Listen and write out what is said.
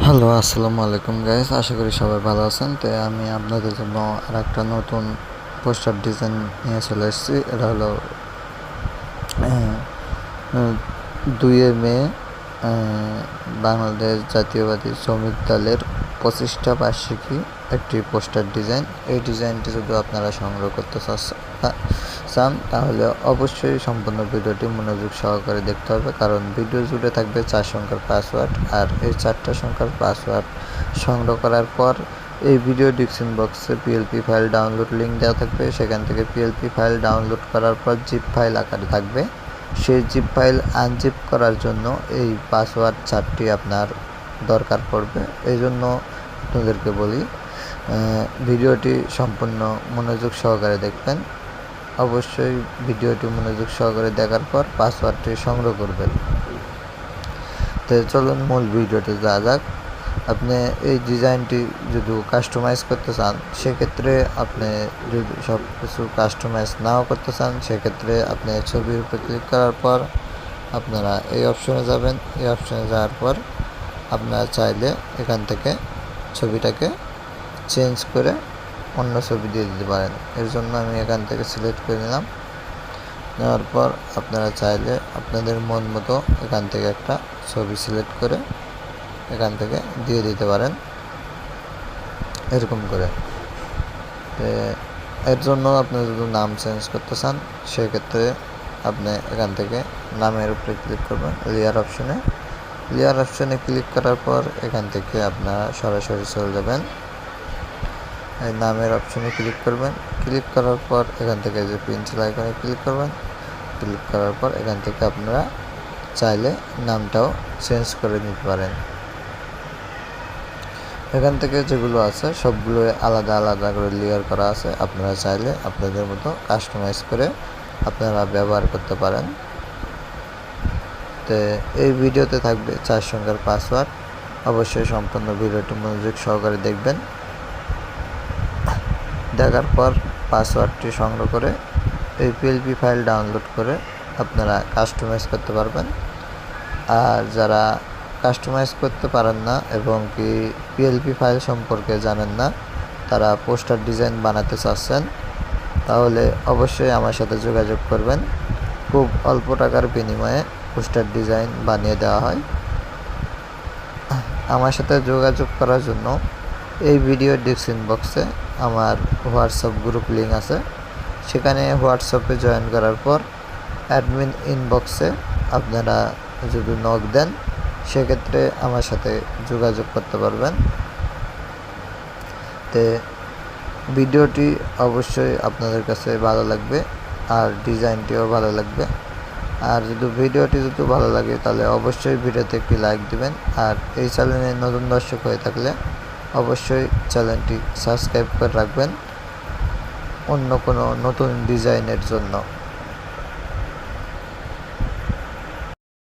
Hello, আসসালামু আলাইকুম guys. আশা করি সবাই ভালো আছেন। তো আমি আপনাদের জন্য আরেকটা নতুন পোস্টার ডিজাইন নিয়ে চলে এসেছি। এটা হলো 2 মে বাংলাদেশ জাতীয়বাদী শ্রমিক দলের 25টা বার্ষিকী একটি পোস্টার ডিজাইন। এই ডিজাইনটি যদি আপনারা সংগ্রহ করতে চান তাহলে অবশ্যই সম্পূর্ণ ভিডিওটি মনোযোগ সহকারে দেখতে হবে, কারণ ভিডিও জুড়ে থাকবে 4 সংখ্যার পাসওয়ার্ড। আর এই 4টা সংখ্যার পাসওয়ার্ড সংগ্রহ করার পর এই ভিডিও ডিসক্রিপশন বক্সে পিএলপি ফাইল ডাউনলোড লিঙ্ক দেওয়া থাকবে। সেখান থেকে পিএলপি ফাইল ডাউনলোড করার পর জিপ ফাইল আকারে থাকবে। সেই জিপ ফাইল আনজিপ করার জন্য এই পাসওয়ার্ড 4টি আপনার দরকার পড়বে। এই জন্য আপনাদেরকে বলি ভিডিওটি সম্পূর্ণ মনোযোগ সহকারে দেখবেন। অবশ্যই ভিডিওটি মনোযোগ সহকারে দেখার পর পাসওয়ার্ডটি সংগ্রহ করবেন। তো চলুন মূল ভিডিওতে যাওয়া যাক। আপনি এই ডিজাইনটি যদি কাস্টমাইজ করতে চান, সেক্ষেত্রে আপনি যদি সব কিছু কাস্টমাইজ নাও করতে চান, সেক্ষেত্রে আপনি ছবির উপরে ক্লিক করার পর আপনারা এই অপশনে যাবেন। এই অপশনে যাওয়ার পর আপনারা চাইলে এখান থেকে ছবিটাকে চেঞ্জ করে অন্য ছবি দিয়ে দিতে পারেন। এর জন্য আমি এখান থেকে সিলেক্ট করে নিলাম। নেওয়ার পর আপনারা চাইলে আপনাদের মন মতো এখান থেকে একটা ছবি সিলেক্ট করে এখান থেকে দিয়ে দিতে পারেন, এরকম করে। এর জন্য আপনি যদি নাম চেঞ্জ করতে চান, সেক্ষেত্রে আপনি এখান থেকে নামের উপরে ক্লিক করবেন, লেয়ার অপশনে ক্লিক করার পর এখান থেকে আপনারা সরাসরি চলে যাবেন এই নামের অপশনে ক্লিক করবেন। ক্লিক করার পর এখান থেকে যে পেন্সিল আইকনে ক্লিক করবেন। ক্লিক করার পর এখান থেকে আপনারা চাইলে নামটাও চেঞ্জ করে নিতে পারেন। এখান থেকে যেগুলো আছে সবগুলো আলাদা আলাদা করে লেয়ার করা আছে। আপনারা চাইলে আপনাদের মতো কাস্টমাইজ করে আপনারা ব্যবহার করতে পারেন। তো এই ভিডিওতে থাকবে 4 সংখ্যার পাসওয়ার্ড। অবশ্যই সম্পূর্ণ ভিডিওটি মনোযোগ সহকারে দেখবেন। দেখার পর পাসওয়ার্ডটি সংগ্রহ করে এই পিএলপি ফাইল ডাউনলোড করে আপনারা কাস্টমাইজ করতে পারবেন। আর যারা কাস্টমাইজ করতে পারেন না এবং কি পিএলপি ফাইল সম্পর্কে জানেন না, তারা পোস্টার ডিজাইন বানাতে চাচ্ছেন, তাহলে অবশ্যই আমার সাথে যোগাযোগ করবেন। খুব অল্প টাকার বিনিময়ে পোস্টার ডিজাইন বানিয়ে দেওয়া হয়। আমার সাথে যোগাযোগ করার জন্য এই ভিডিও ডিসক্রিপশন বক্সে আমার হোয়াটসঅ্যাপ গ্রুপ লিঙ্ক আছে। সেখানে হোয়াটসঅ্যাপে জয়েন করার পর অ্যাডমিন ইনবক্সে আপনারা যদি নক দেন, সেক্ষেত্রে আমার সাথে যোগাযোগ করতে পারবেন। তো ভিডিওটি অবশ্যই আপনাদের কাছে ভালো লাগবে আর ডিজাইনটিও ভালো লাগবে। আর যদি ভিডিওটি ভালো লাগে তাহলে অবশ্যই ভিডিওতে একটি লাইক দিবেন। আর এই চ্যানেলে নতুন দর্শক হয়ে থাকলে অবশ্যই চ্যানেলটি সাবস্ক্রাইব করে রাখবেন অন্য কোনো নতুন ডিজাইনের জন্য।